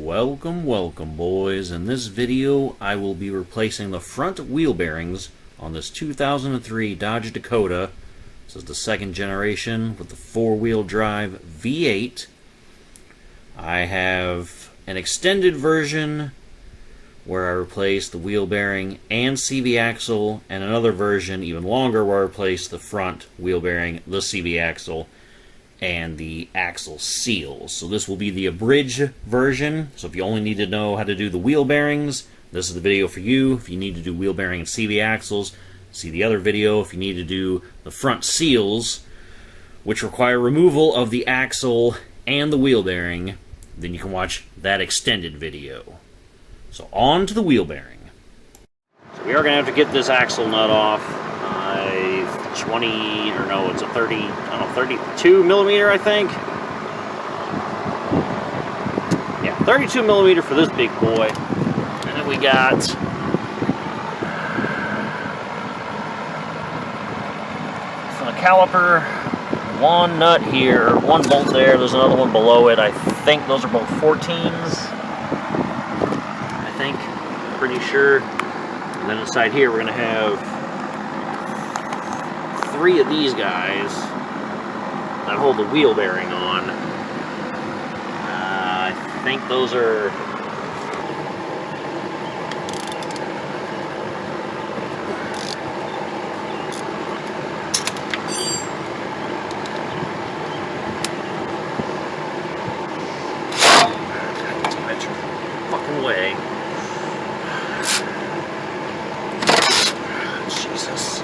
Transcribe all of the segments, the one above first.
Welcome boys. In this video I will be replacing the front wheel bearings on this 2003 Dodge Dakota. This is the second generation with the four-wheel drive V8. I have an extended version where I replace the wheel bearing and CV axle, and another version even longer where I replace the front wheel bearing, the CV axle, and the axle seals. So this will be the abridged version. So if you only need to know how to do the wheel bearings, this is the video for you. If you need to do wheel bearing and CV axles, see the other video. If you need to do the front seals, which require removal of the axle and the wheel bearing, then you can watch that extended video. So on to the wheel bearing. So we are going to have to get this axle nut off. 20, or no, it's a 30, I don't know, 32 millimeter, I think. Yeah, 32 millimeter for this big boy. And then we got for the caliper, one nut here, one bolt there, there's another one below it. I think those are both 14s. I think, pretty sure. And then inside here we're going to have three of these guys that hold the wheel bearing on. I think those are... Get your fucking way. Jesus.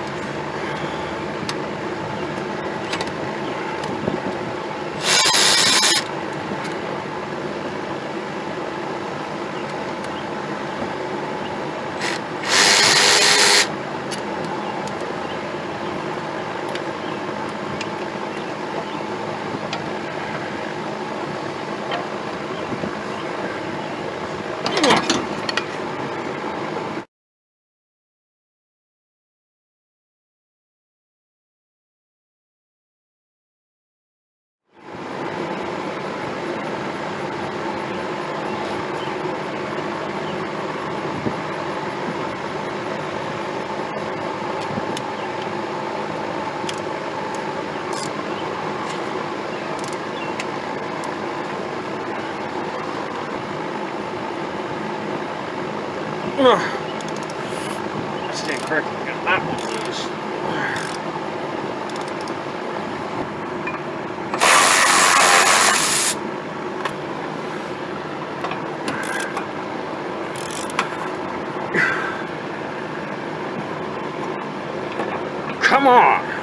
I stand corrected. I got that one loose. Come on!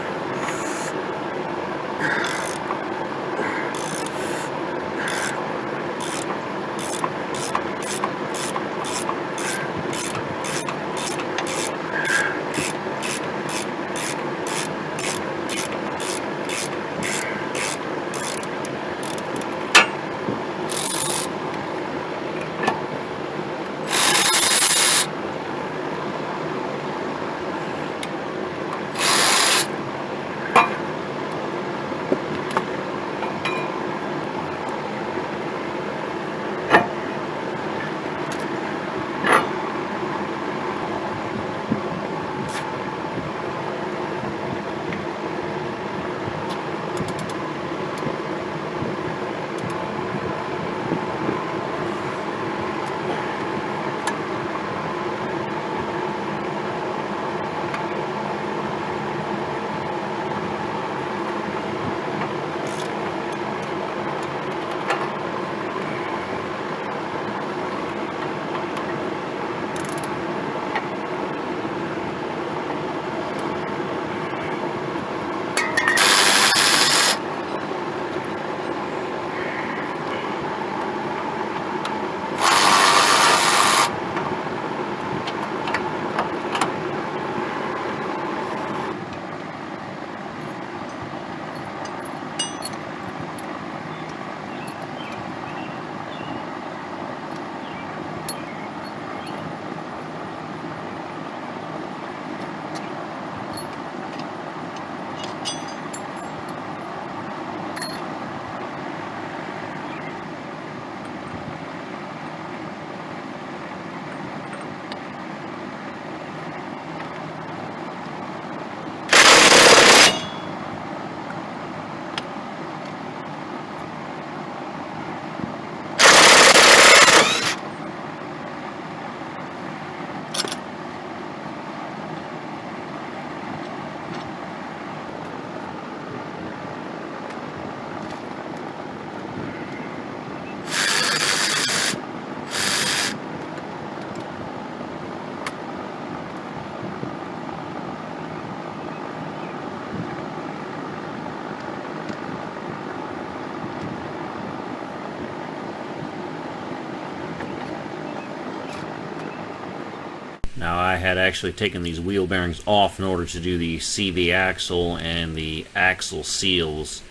Now, I had actually taken these wheel bearings off in order to do the CV axle and the axle seals.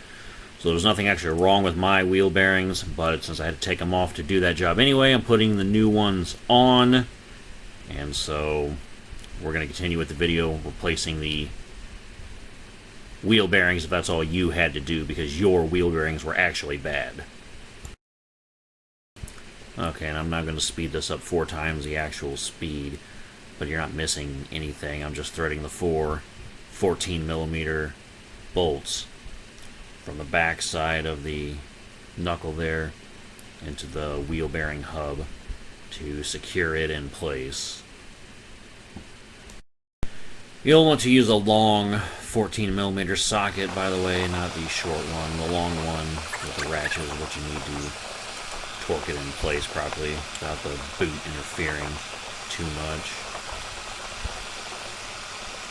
So there's nothing actually wrong with my wheel bearings, but since I had to take them off to do that job anyway, I'm putting the new ones on. And so we're going to continue with the video replacing the wheel bearings if that's all you had to do, because your wheel bearings were actually bad. Okay, and I'm not going to speed this up 4 times the actual speed, but you're not missing anything. I'm just threading the 4 14mm bolts from the back side of the knuckle there into the wheel bearing hub to secure it in place. You'll want to use a long 14mm socket, by the way, not the short one. The long one with the ratchet is what you need to torque it in place properly without the boot interfering too much.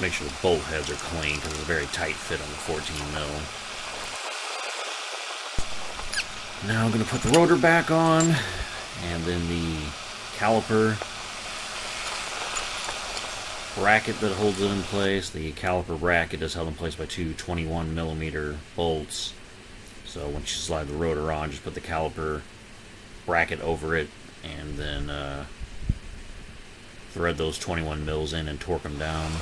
Make sure the bolt heads are clean because it's a very tight fit on the 14mm. Now I'm going to put the rotor back on, and then the caliper bracket that holds it in place. The caliper bracket is held in place by 2 21mm bolts. So once you slide the rotor on, just put the caliper bracket over it, and then thread those 21 mils in and torque them down.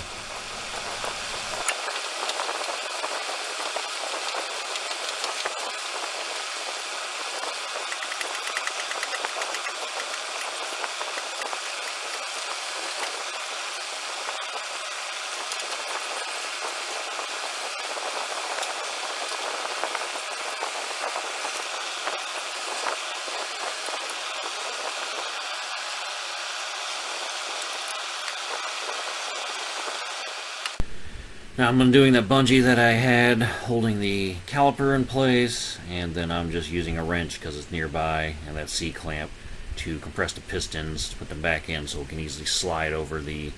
Now I'm undoing that bungee that I had holding the caliper in place, and then I'm just using a wrench because it's nearby, and that C-clamp to compress the pistons to put them back in so it can easily slide over the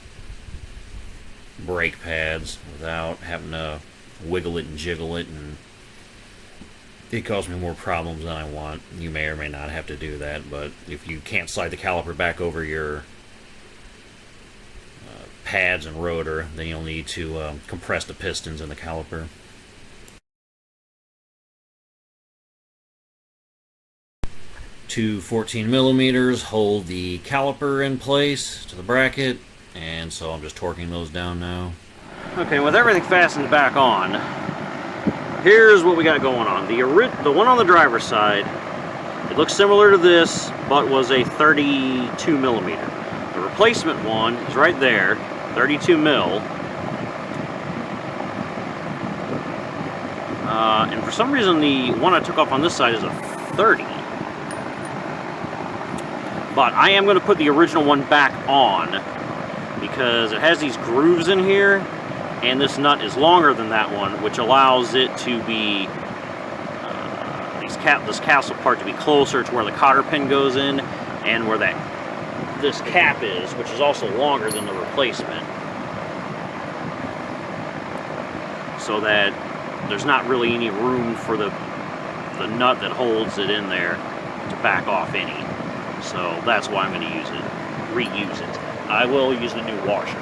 brake pads without having to wiggle it and jiggle it, and it caused me more problems than I want. You may or may not have to do that, but if you can't slide the caliper back over your pads and rotor, then you'll need to compress the pistons in the caliper. Two 14mm hold the caliper in place to the bracket, and so I'm just torquing those down now. Okay, with everything fastened back on, here's what we got going on. The one on the driver's side, it looks similar to this, but was a 32mm. The replacement one is right there, 32 mil. And for some reason the one I took off on this side is a 30. But I am going to put the original one back on because it has these grooves in here, and this nut is longer than that one, which allows it to be this castle part to be closer to where the cotter pin goes in, and where this cap is, which is also longer than the replacement, so that there's not really any room for the nut that holds it in there to back off any. So that's why I'm going to reuse it. I will use the new washer.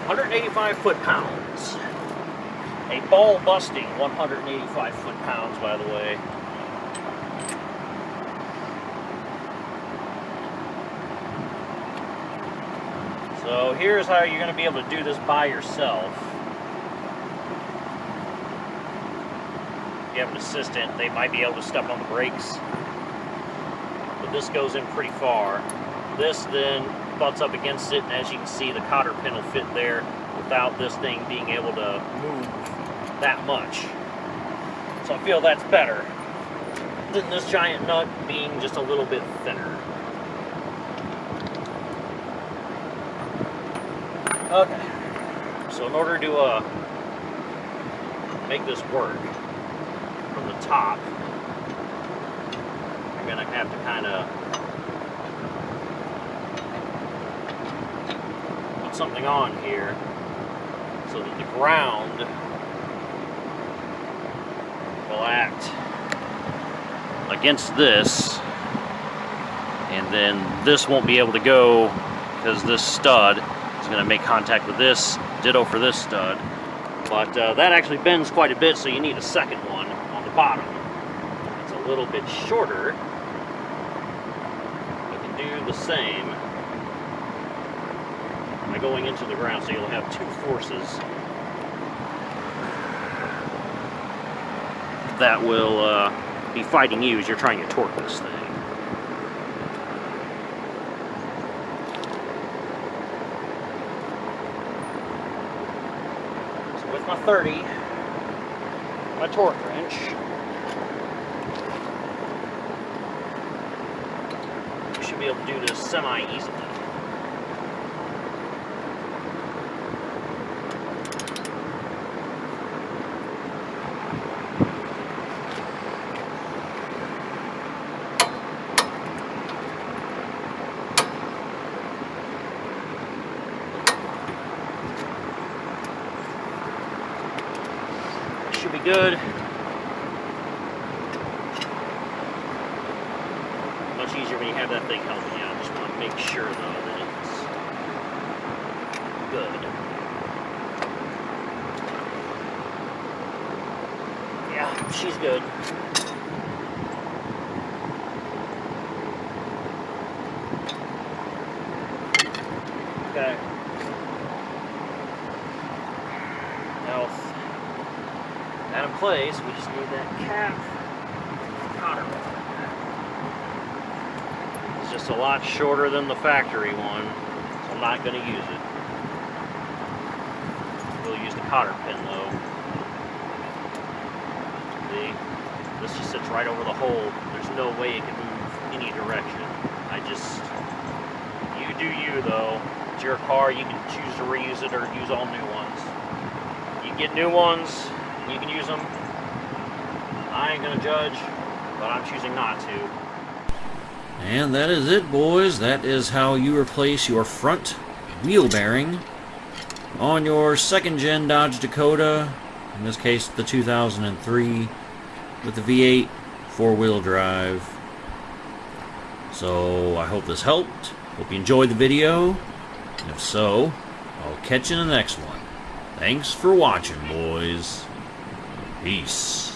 185 foot-pounds. A ball-busting 185 foot-pounds, by the way. So here's how you're going to be able to do this by yourself. If you have an assistant, they might be able to step on the brakes. But this goes in pretty far. This then butts up against it, and as you can see, the cotter pin will fit there without this thing being able to move that much. So I feel that's better than this giant nut being just a little bit thinner. Okay, so in order to make this work from the top, you're going to have to kind of put something on here so that the ground will act against this, and then this won't be able to go because this stud is going to make contact with this. Ditto for this stud. But that actually bends quite a bit, so you need a second one on the bottom. It's a little bit shorter. You can do the same by going into the ground, so you'll have two forces that will be fighting you as you're trying to torque this thing. So with my 30, my torque wrench, you should be able to do this semi-easily. Should be good. Much easier when you have that thing helping you out. Just want to make sure though that it's good. Yeah, she's good. Okay. Now that in place, we just need that cap cotter. It's just a lot shorter than the factory one, so I'm not going to use it. We'll use the cotter pin though. See? This just sits right over the hole. There's no way it can move any direction. You do you though. It's your car, you can choose to reuse it or use all new ones. You get new ones, you can use them. I ain't gonna judge, but I'm choosing not to. And that is it, boys. That is how you replace your front wheel bearing on your second-gen Dodge Dakota, in this case the 2003, with the V8 four-wheel drive. So I hope this helped. Hope you enjoyed the video. And if so, I'll catch you in the next one. Thanks for watching, boys. Peace.